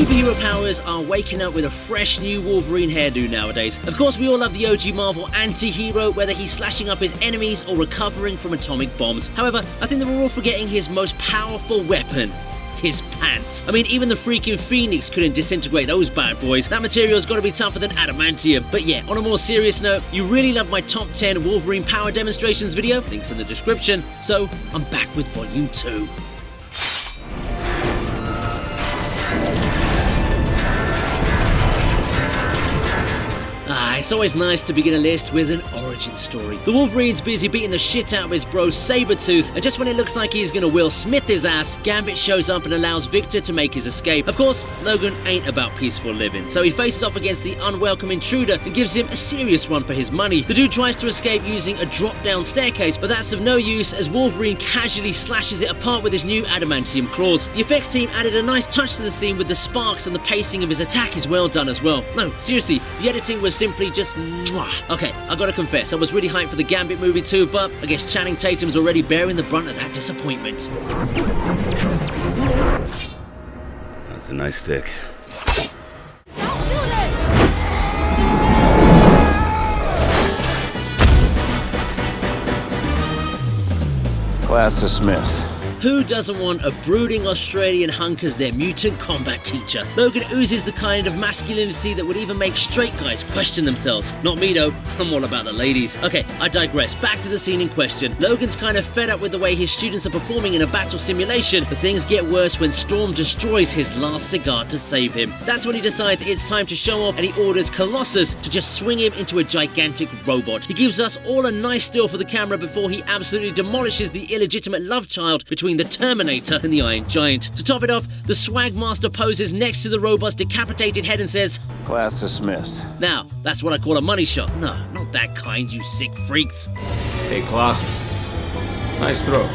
Superhero powers are waking up with a fresh new Wolverine hairdo nowadays. Of course, we all love the OG Marvel anti-hero, whether he's slashing up his enemies or recovering from atomic bombs. However, I think that we're all forgetting his most powerful weapon. His pants. I mean, even the freaking Phoenix couldn't disintegrate those bad boys. That material's gotta be tougher than adamantium. But yeah, on a more serious note, you really love my top 10 Wolverine Power Demonstrations video, links in the description, so I'm back with Volume 2. It's always nice to begin a list with an origin story. The Wolverine's busy beating the shit out of his bro Sabretooth, and just when it looks like he's gonna Will Smith his ass, Gambit shows up and allows Victor to make his escape. Of course, Logan ain't about peaceful living, so he faces off against the unwelcome intruder and gives him a serious run for his money. The dude tries to escape using a drop-down staircase, but that's of no use as Wolverine casually slashes it apart with his new adamantium claws. The effects team added a nice touch to the scene with the sparks, and the pacing of his attack is well done as well. No, seriously, the editing was simply just mwah. Okay, I gotta confess, I was really hyped for the Gambit movie too, but I guess Channing Tatum's already bearing the brunt of that disappointment. That's a nice stick. Don't do this! Class dismissed. Who doesn't want a brooding Australian hunk as their mutant combat teacher? Logan oozes the kind of masculinity that would even make straight guys question themselves. Not me though, I'm all about the ladies. Okay, I digress. Back to the scene in question. Logan's kind of fed up with the way his students are performing in a battle simulation, but things get worse when Storm destroys his last cigar to save him. That's when he decides it's time to show off, and he orders Colossus to just swing him into a gigantic robot. He gives us all a nice still for the camera before he absolutely demolishes the illegitimate love child between the Terminator and the Iron Giant. To top it off, the Swag Master poses next to the robot's decapitated head and says, Class dismissed. "Now, that's what I call a money shot." No, not that kind, you sick freaks. Hey, Colossus. Nice throw.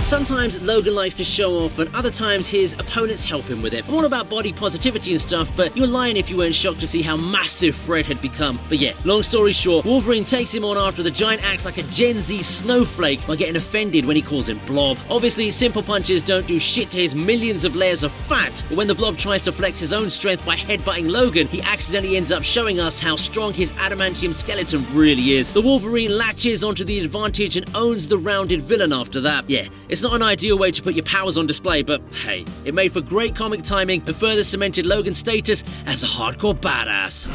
Sometimes Logan likes to show off, and other times his opponents help him with it. I'm all about body positivity and stuff, but you're lying if you weren't shocked to see how massive Fred had become. But yeah, long story short, Wolverine takes him on after the giant acts like a Gen Z snowflake by getting offended when he calls him Blob. Obviously, simple punches don't do shit to his millions of layers of fat, but when the Blob tries to flex his own strength by headbutting Logan, he accidentally ends up showing us how strong his adamantium skeleton really is. The Wolverine latches onto the advantage and owns the rounded villain after that. Yeah, it's not an ideal way to put your powers on display, but hey, it made for great comic timing and further cemented Logan's status as a hardcore badass.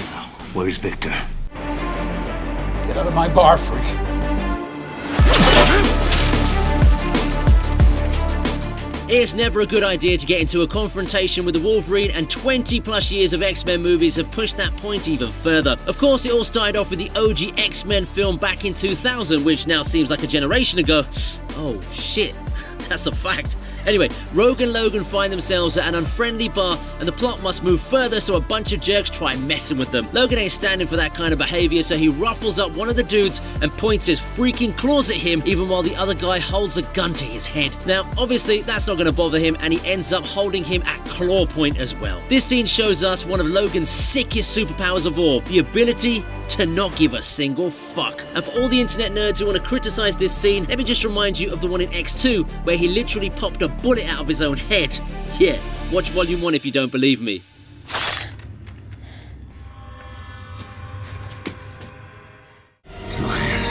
Now, where's Victor? Get out of my bar, freak. It's never a good idea to get into a confrontation with the Wolverine, and 20 plus years of X-Men movies have pushed that point even further. Of course, it all started off with the OG X-Men film back in 2000, which now seems like a generation ago. Oh shit, that's a fact. Anyway, Rogue and Logan find themselves at an unfriendly bar, and the plot must move further, so a bunch of jerks try messing with them. Logan ain't standing for that kind of behavior, so he ruffles up one of the dudes and points his freaking claws at him, even while the other guy holds a gun to his head. Now, obviously, that's not going to bother him, and he ends up holding him at claw point as well. This scene shows us one of Logan's sickest superpowers of all, the ability to not give a single fuck. And for all the internet nerds who want to criticize this scene, let me just remind you of the one in X2, where he literally popped a bullet out of his own head. Yeah, watch Volume 1 if you don't believe me. Two hands.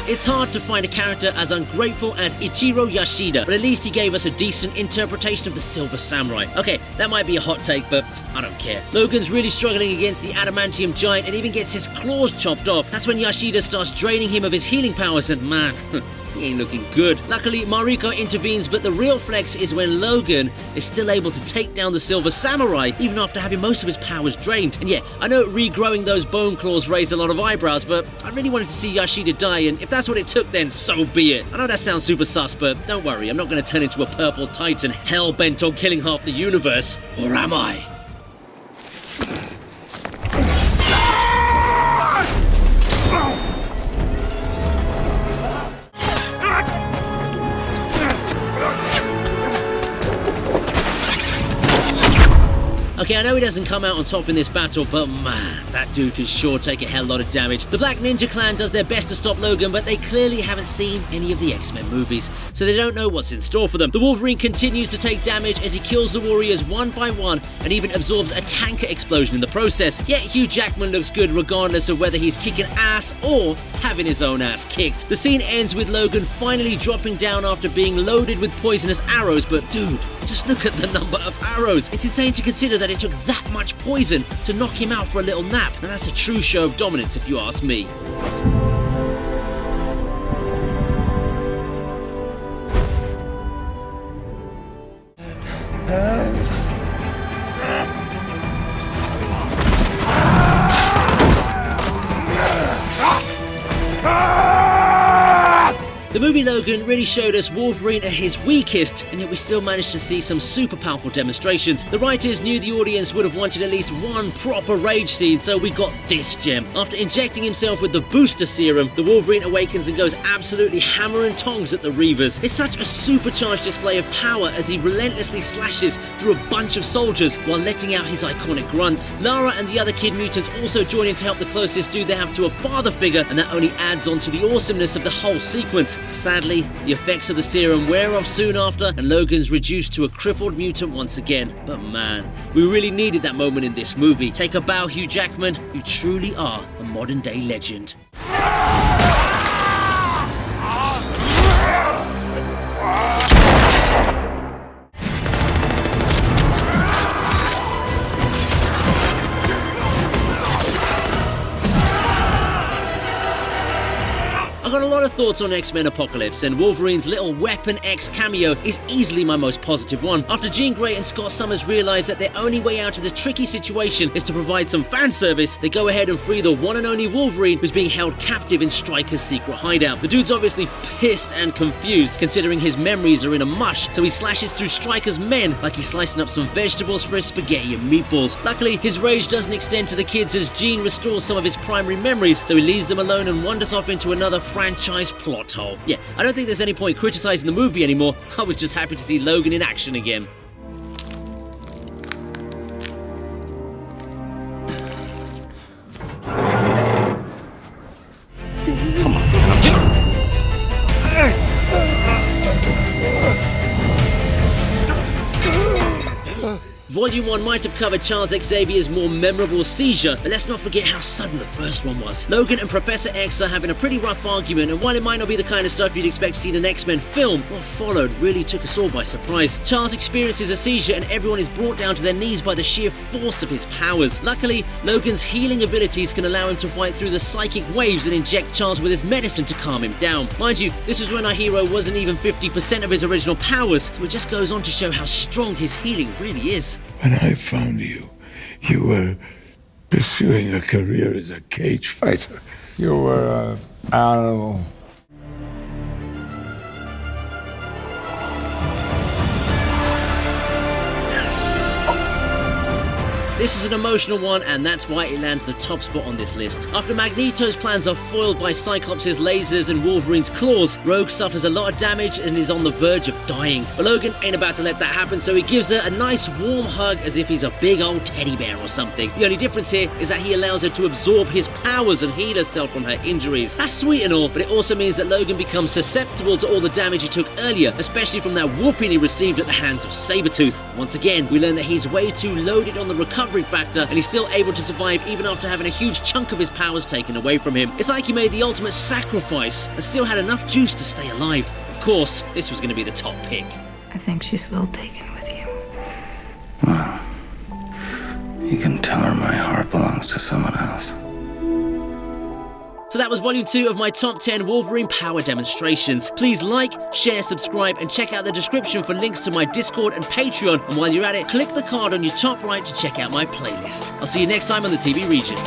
It's hard to find a character as ungrateful as Ichiro Yashida, but at least he gave us a decent interpretation of the Silver Samurai. Okay, that might be a hot take, but I don't care. Logan's really struggling against the adamantium giant and even gets his claws chopped off. That's when Yashida starts draining him of his healing powers, and man, he ain't looking good. Luckily, Mariko intervenes, but the real flex is when Logan is still able to take down the Silver Samurai, even after having most of his powers drained. And yeah, I know regrowing those bone claws raised a lot of eyebrows, but I really wanted to see Yashida die, and if that's what it took, then so be it. I know that sounds super sus, but don't worry, I'm not going to turn into a purple titan hell-bent on killing half the universe. Or am I? Okay, I know he doesn't come out on top in this battle, but man, that dude can sure take a hell lot of damage. The Black Ninja Clan does their best to stop Logan, but they clearly haven't seen any of the X-Men movies, so they don't know what's in store for them. The Wolverine continues to take damage as he kills the warriors one by one and even absorbs a tanker explosion in the process. Yet Hugh Jackman looks good regardless of whether he's kicking ass or having his own ass kicked. The scene ends with Logan finally dropping down after being loaded with poisonous arrows, but dude, just look at the number of arrows. It's insane to consider that it took that much poison to knock him out for a little nap, and that's a true show of dominance if you ask me. The movie Logan really showed us Wolverine at his weakest, and yet we still managed to see some super powerful demonstrations. The writers knew the audience would have wanted at least one proper rage scene, so we got this gem. After injecting himself with the booster serum, the Wolverine awakens and goes absolutely hammer and tongs at the Reavers. It's such a supercharged display of power as he relentlessly slashes through a bunch of soldiers while letting out his iconic grunts. Lara and the other kid mutants also join in to help the closest dude they have to a father figure, and that only adds on to the awesomeness of the whole sequence. Sadly, the effects of the serum wear off soon after, and Logan's reduced to a crippled mutant once again. But man, we really needed that moment in this movie. Take a bow, Hugh Jackman. You truly are a modern-day legend. I've got a lot of thoughts on X-Men Apocalypse, and Wolverine's little Weapon X cameo is easily my most positive one. After Jean Grey and Scott Summers realise that their only way out of the tricky situation is to provide some fan service, they go ahead and free the one and only Wolverine who's being held captive in Stryker's secret hideout. The dude's obviously pissed and confused, considering his memories are in a mush, so he slashes through Stryker's men like he's slicing up some vegetables for his spaghetti and meatballs. Luckily, his rage doesn't extend to the kids as Jean restores some of his primary memories, so he leaves them alone and wanders off into another franchise plot hole. Yeah, I don't think there's any point criticizing the movie anymore. I was just happy to see Logan in action again. Volume 1 might have covered Charles Xavier's more memorable seizure, but let's not forget how sudden the first one was. Logan and Professor X are having a pretty rough argument, and while it might not be the kind of stuff you'd expect to see in an X-Men film, what followed really took us all by surprise. Charles experiences a seizure and everyone is brought down to their knees by the sheer force of his powers. Luckily, Logan's healing abilities can allow him to fight through the psychic waves and inject Charles with his medicine to calm him down. Mind you, this was when our hero wasn't even 50% of his original powers, so it just goes on to show how strong his healing really is. When I found you, you were pursuing a career as a cage fighter. You were an animal. This is an emotional one, and that's why it lands the top spot on this list. After Magneto's plans are foiled by Cyclops' lasers and Wolverine's claws, Rogue suffers a lot of damage and is on the verge of dying. But Logan ain't about to let that happen, so he gives her a nice warm hug as if he's a big old teddy bear or something. The only difference here is that he allows her to absorb his powers and heal herself from her injuries. That's sweet and all, but it also means that Logan becomes susceptible to all the damage he took earlier, especially from that whooping he received at the hands of Sabretooth. Once again, we learn that he's way too loaded on the recovery factor, and he's still able to survive even after having a huge chunk of his powers taken away from him. It's like he made the ultimate sacrifice and still had enough juice to stay alive. Of course, this was going to be the top pick. I think she's a little taken with you. Well, you can tell her my heart belongs to someone else. So that was volume 2 of my top 10 Wolverine Power Demonstrations. Please like, share, subscribe, and check out the description for links to my Discord and Patreon. And while you're at it, click the card on your top right to check out my playlist. I'll see you next time on the TV Regent.